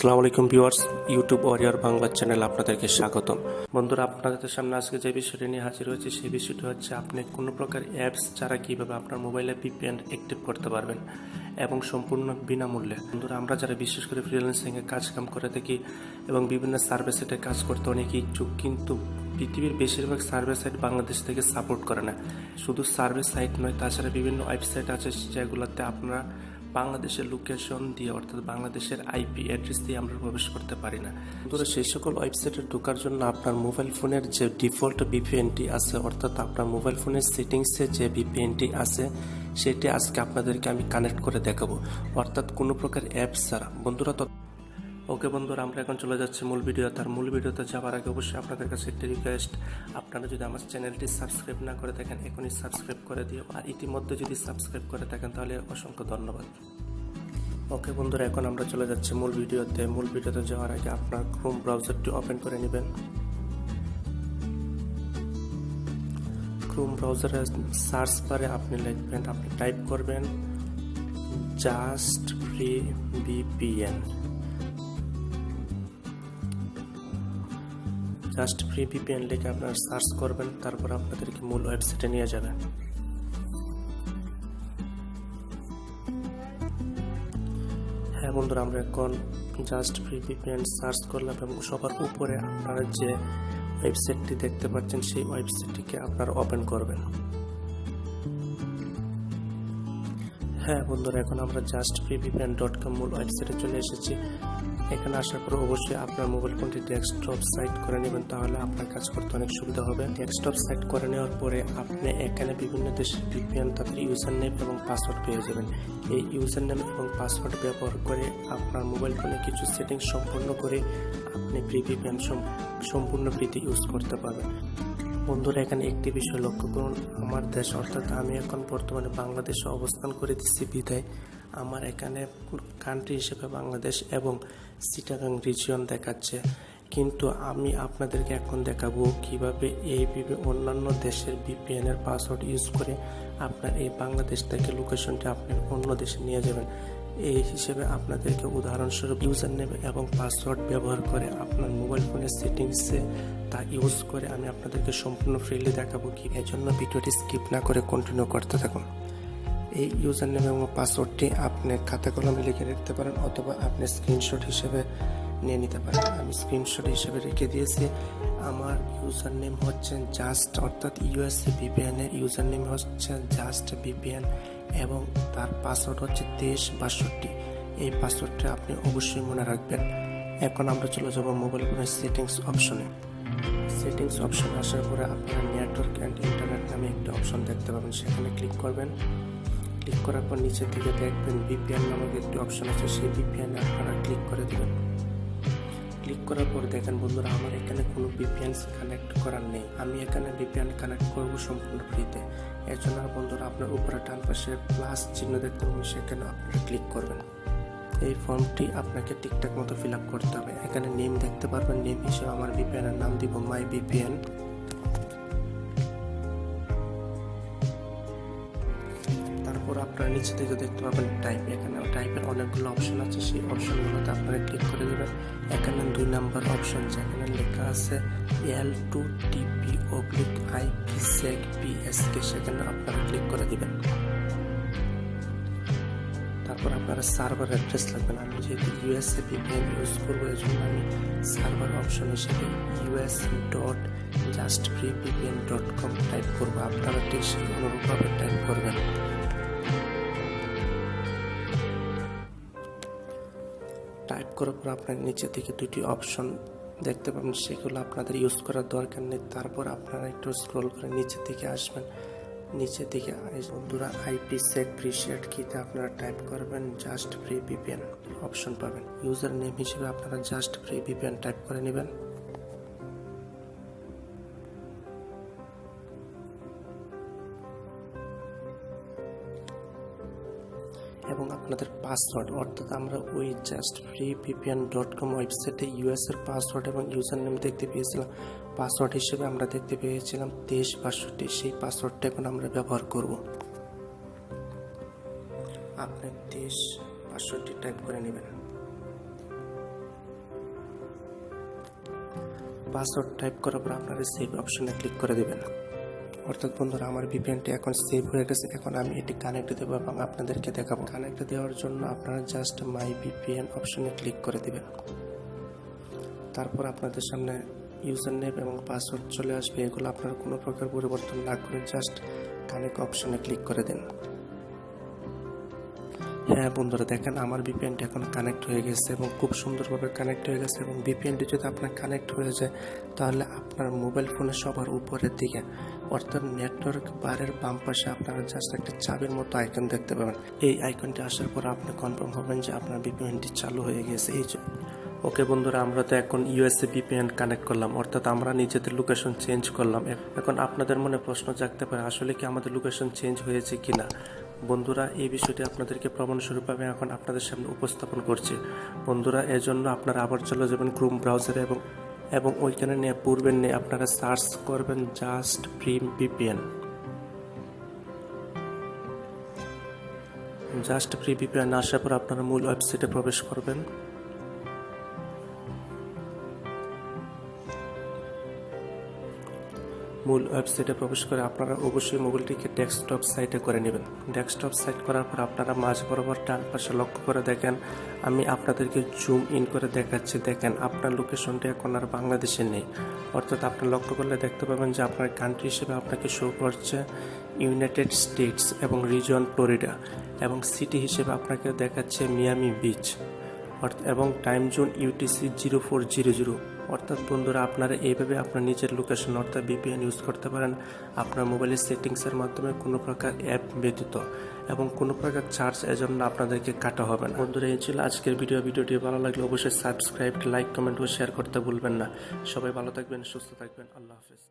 আসসালামু আলাইকুম viewers, YouTube Warrior Bangla channel আপনাদেরকে স্বাগতম। বন্ধুরা, আপনাদের সামনে আজকে যে বিষয়টি নিয়ে হাজির হয়েছে সেই বিষয়টি হচ্ছে আপনি কোনো প্রকার অ্যাপস ছাড়া কীভাবে আপনার মোবাইলে VPN অ্যাক্টিভ করতে পারবেন এবং সম্পূর্ণ বিনামূল্যে। বন্ধুরা, আমরা যারা বিশেষ করে ফ্রিল্যান্সিংয়ে কাম করে থাকি এবং বিভিন্ন সার্ভিস সাইটে কাজ করতে অনেক ইচ্ছুক, কিন্তু পৃথিবীর বেশিরভাগ সার্ভিস সাইট বাংলাদেশ থেকে সাপোর্ট করে না। শুধু সার্ভিস সাইট নয়, তাছাড়া বিভিন্ন ওয়েবসাইট আছে যেগুলোতে আপনারা বাংলাদেশের লোকেশন দিয়ে অর্থাৎ বাংলাদেশের আইপি অ্যাড্রেস দিয়ে আমরা প্রবেশ করতে পারি না। বন্ধুরা, সেই সকল ওয়েবসাইটে ঢোকার জন্য আপনার মোবাইল ফোনের যে ডিফল্ট ভিপিএনটি আছে, অর্থাৎ আপনার মোবাইল ফোনের সেটিংসে যে ভিপিএনটি আছে সেটি আজকে আপনাদেরকে আমি কানেক্ট করে দেখাবো, অর্থাৎ কোনো প্রকার অ্যাপস ছাড়া। বন্ধুরা, ওকে বন্ধুরা, আমরা এখন চলে যাচ্ছি মূল ভিডিওতে। আর মূল ভিডিওতে যাওয়ার আগে অবশ্যই আপনাদের কাছে একটি রিকোয়েস্ট, আপনারা যদি আমার চ্যানেলটি সাবস্ক্রাইব না করে থাকেন এখনই সাবস্ক্রাইব করে দিও, আর ইতিমধ্যে যদি সাবস্ক্রাইব করে থাকেন তাহলে অসংখ্য ধন্যবাদ। ওকে বন্ধুরা, এখন আমরা চলে যাচ্ছি মূল ভিডিওতে। মূল ভিডিওতে যাওয়ার আগে আপনার ক্রোম ব্রাউজারটি ওপেন করে নেবেন। ক্রোম ব্রাউজারে সার্চ বারে আপনি লিখবেন, আপনি টাইপ করবেন just free VPN. Just free VPN লিখে আপনারা সার্চ করবেন, তারপর আপনাদেরকে মূল ওয়েবসাইটে নিয়ে যাবে। হ্যাঁ বন্ধুরা, আমরা এখন জাস্ট ফ্রি ভিপিএন সার্চ করলাম এবং সবার উপরে আপনারা যে ওয়েবসাইটটি দেখতে পাচ্ছেন সেই ওয়েবসাইটটিকে আপনারা ওপেন করবেন। হ্যাঁ বন্ধুরা, এখন আমরা justfreevpn.com মূল ওয়েবসাইটে চলে এসেছি। এখানে আসার পর অবশ্যই আপনার মোবাইল ফোনটি ডেস্কটপ সাইট করে নেবেন, তাহলে আপনার কাজ করতে অনেক সুবিধা হবে। ডেস্কটপ সাইট করে নেওয়ার পরে আপনি এখানে বিভিন্ন দেশের ভিপিএন তাদের ইউজার নেম এবং পাসওয়ার্ড পেয়ে যাবেন। এই ইউজার নেম এবং পাসওয়ার্ড ব্যবহার করে আপনার মোবাইল ফোনে কিছু সেটিংস সম্পন্ন করে আপনি ফ্রি ভিপিএন সম্পূর্ণ ফ্রিতে ইউজ করতে পারবেন। বন্ধুরা, এখানে একটি বিষয় লক্ষ্য করুন, আমার দেশ অর্থাৎ আমি এখন বর্তমানে বাংলাদেশে অবস্থান করে দিচ্ছি বিধায় আমার এখানে কান্ট্রি হিসেবে বাংলাদেশ এবং চিটাগাং রিজিয়ন দেখাচ্ছে, কিন্তু আমি আপনাদেরকে এখন দেখাবো কিভাবে এই অন্যান্য দেশের ভিপিএনের পাসওয়ার্ড ইউজ করে আপনার এই বাংলাদেশ থেকে লোকেশনটি আপনি অন্য দেশে নিয়ে যাবেন। এই হিসেবে আপনাদেরকে উদাহরণস্বরূপ ইউজার নেম এবং পাসওয়ার্ড ব্যবহার করে আপনার মোবাইল ফোনের সেটিংসে তা ইউজ করে আমি আপনাদেরকে সম্পূর্ণ ফ্রিলি দেখাবো কি। এর জন্য ভিডিওটি স্কিপ না করে কন্টিনিউ করতে থাকুন। এই ইউজার নেম এবং পাসওয়ার্ডটি আপনি খাতা কলমে লিখে রাখতে পারেন অথবা আপনি স্ক্রিনশট হিসেবে নিয়ে নিতে পারেন। আমি স্ক্রিনশট হিসেবে রেখে দিয়েছি। আমার ইউজার নেম হচ্ছে জাস্ট, অর্থাৎ ইউএসএ ভিপিএন এর ইউজার নেম হচ্ছে জাস্ট ভিপিএন এবং তার পাসওয়ার্ড হচ্ছে 2362। এই পাসওয়ার্ডটা আপনি অবশ্যই মনে রাখবেন। এখন আমরা চলে যাব মোবাইল ফোনের সেটিংস অপশনে। সেটিংস অপশন আসার পরে আপনারা নেটওয়ার্ক অ্যান্ড ইন্টারনেট নামে একটি অপশন দেখতে পাবেন, সেখানে ক্লিক করবেন। ক্লিক করার পর নিচের দিকে দেখবেন ভিপিএন নামক একটি অপশন আছে, সেই ভিপিএন আপনারা ক্লিক করে দেবেন। ক্লিক করার পর দেখেন বন্ধুরা, আমার এখানে কোনো ভিপিএন কানেক্ট করার নেই। আমি এখানে ভিপিএন কানেক্ট করব সম্পূর্ণ ফ্রিতে। এর জন্য বন্ধুরা আপনার উপরে ডান পাশে প্লাস চিহ্ন দেখতে পাবেন, সেখানে আপনারা ক্লিক করবেন। এই ফর্মটি আপনাকে ঠিকঠাক মতো ফিল আপ করতে হবে। এখানে নেম দেখতে পারবেন, নেম হিসেবে আমার ভিপিএনের নাম দিব মাই ভিপিএন। তারপর আপনারা নিচে থেকে দেখতে পাবেন টাইপ। এখানে টাইপের অনেকগুলো অপশন আছে, সেই অপশনগুলোতে আপনারা ক্লিক করে দেবেন। এখানে 2 নম্বর অপশন যেখানে লেখা আছে L2TP/IPsec সেখানে আপনারা ক্লিক করে দেবেন। তারপর আপনারা সার্ভার অ্যাড্রেস লাগবেন। আমি যেহেতু ইউএসএ ভিপিএন ইউজ করবো, এই জন্য আমি সার্ভার অপশন হিসেবে us.justfreevpn.com টাইপ করবো। আপনারা ঠিক সেই অনুরূপভাবে টাইপ করবেন। টাইপ করার পর আপনার নিচে থেকে 2টি অপশন দেখতে পাবেন, সেগুলো আপনাদের ইউজ করার দরকার নেই। তারপর আপনারা একটু স্ক্রল করে নিচের দিকে আসবেন। নিচে দিকে বন্ধুরা IPsec প্রিসেট কিতে আপনারা টাইপ করবেন জাস্ট ফ্রি ভিপিএন, অপশন পাবেন। ইউজার নেম হিসেবে আপনারা জাস্ট ফ্রি ভিপিএন টাইপ করে নেবেন। এবং আপনাদের পাসওয়ার্ড, অর্থাৎ আমরা ওই justfreevpn.com ওয়েবসাইটে ইউএস এর পাসওয়ার্ড এবং ইউজার নেম দেখতে পেয়েছিলাম। পাসওয়ার্ড হিসেবে আমরা দেখতে পেয়েছিলাম 2362। সেই পাসওয়ার্ডটা এখন আমরা ব্যবহার করব। আপনি 2362 টাইপ করে নেবেন। পাসওয়ার্ড টাইপ করার পর আপনারা সেভ অপশনে ক্লিক করে দেবেন। অর্থাৎ বন্ধুরা আমার ভিপিএনটি এখন সেভ হয়ে গেছে। এখন আমি এটি কানেক্ট দেবো এবং আপনাদেরকে দেখাবো। কানেক্ট দেওয়ার জন্য আপনারা জাস্ট মাই ভিপিএন অপশনে ক্লিক করে দেবেন। তারপর আপনাদের সামনে ইউজার নেম এবং পাসওয়ার্ড চলে আসবে। এগুলো আপনারা কোনো প্রকার পরিবর্তন না করে জাস্ট কানেক্ট অপশনে ক্লিক করে দেন। হ্যাঁ বন্ধুরা, দেখেন আমার ভিপিএনটি এখন কানেক্ট হয়ে গেছে এবং খুব সুন্দরভাবে কানেক্ট হয়ে গেছে। এবং ভিপিএনটি যদি আপনার কানেক্ট হয়ে যায় তাহলে আপনার মোবাইল ফোনের সবার উপরের দিকে অর্থাৎ নেটওয়ার্ক বারের বাম পাশে আপনারা জাস্ট একটা চাবির মতো আইকন দেখতে পাবেন। এই আইকনটি আসার পর আপনি কনফার্ম হবেন যে আপনার ভিপিএনটি চালু হয়ে গেছে। ওকে বন্ধুরা, আমরা তো এখন ইউএসএ ভিপিএন কানেক্ট করলাম, অর্থাৎ আমরা নিজেদের লোকেশন চেঞ্জ করলাম। এখন আপনাদের মনে প্রশ্ন জাগতে পারে আসলে কি আমাদের লোকেশন চেঞ্জ হয়েছে কিনা। বন্ধুরা, এই বিষয়টি আপনাদেরকে প্রমাণস্বরূপ আমি এখন আপনাদের সামনে উপস্থাপন করছি। বন্ধুরা, এজন্য আপনারা আবার চলে যাবেন ক্রোম ব্রাউজারে এবং ওইখানে নিয়ে পূর্বের নিয়ে আপনারা সার্চ করবেন just free VPN. Just free VPN আসার পর আপনারা মূল ওয়েবসাইটে প্রবেশ করবেন। মূল ওয়েবসাইটে প্রবেশ করে আপনারা অবশ্যই মোবাইলটিকে ডেস্কটপ সাইটে করে নেবেন। ডেস্কটপ সাইট করার পর আপনারা মাঝ বরাবর ডান পাশে লক্ষ্য করে দেখেন, আমি আপনাদেরকে জুম ইন করে দেখাচ্ছি। দেখেন আপনার লোকেশনটি এখন আর বাংলাদেশে নেই। অর্থাৎ আপনি লক্ষ্য করলে দেখতে পাবেন যে আপনার কান্ট্রি হিসেবে আপনাকে শো করছে ইউনাইটেড স্টেটস এবং রিজন ফ্লোরিডা, এবং সিটি হিসেবে আপনাকে দেখাচ্ছে মিয়ামি বিচ এবং টাইম জোন ইউটিসি 0400। অর্থাৎ বন্ধুরা, আপনারা এইভাবে আপনার নিজের লোকেশন অর্থাৎ ভিপিএন ইউজ করতে পারেন আপনার মোবাইলের সেটিংসের মাধ্যমে, কোনো প্রকার অ্যাপ ব্যতীত, এবং কোনো প্রকার চার্জ এজন্য আপনাদেরকে কাটা হবে না। বন্ধুরা, এই ছিল আজকের ভিডিওটি ভালো লাগলে অবশ্যই সাবস্ক্রাইব, লাইক, কমেন্ট ও শেয়ার করতে ভুলবেন না। সবাই ভালো থাকবেন, সুস্থ থাকবেন। আল্লাহ হাফেজ।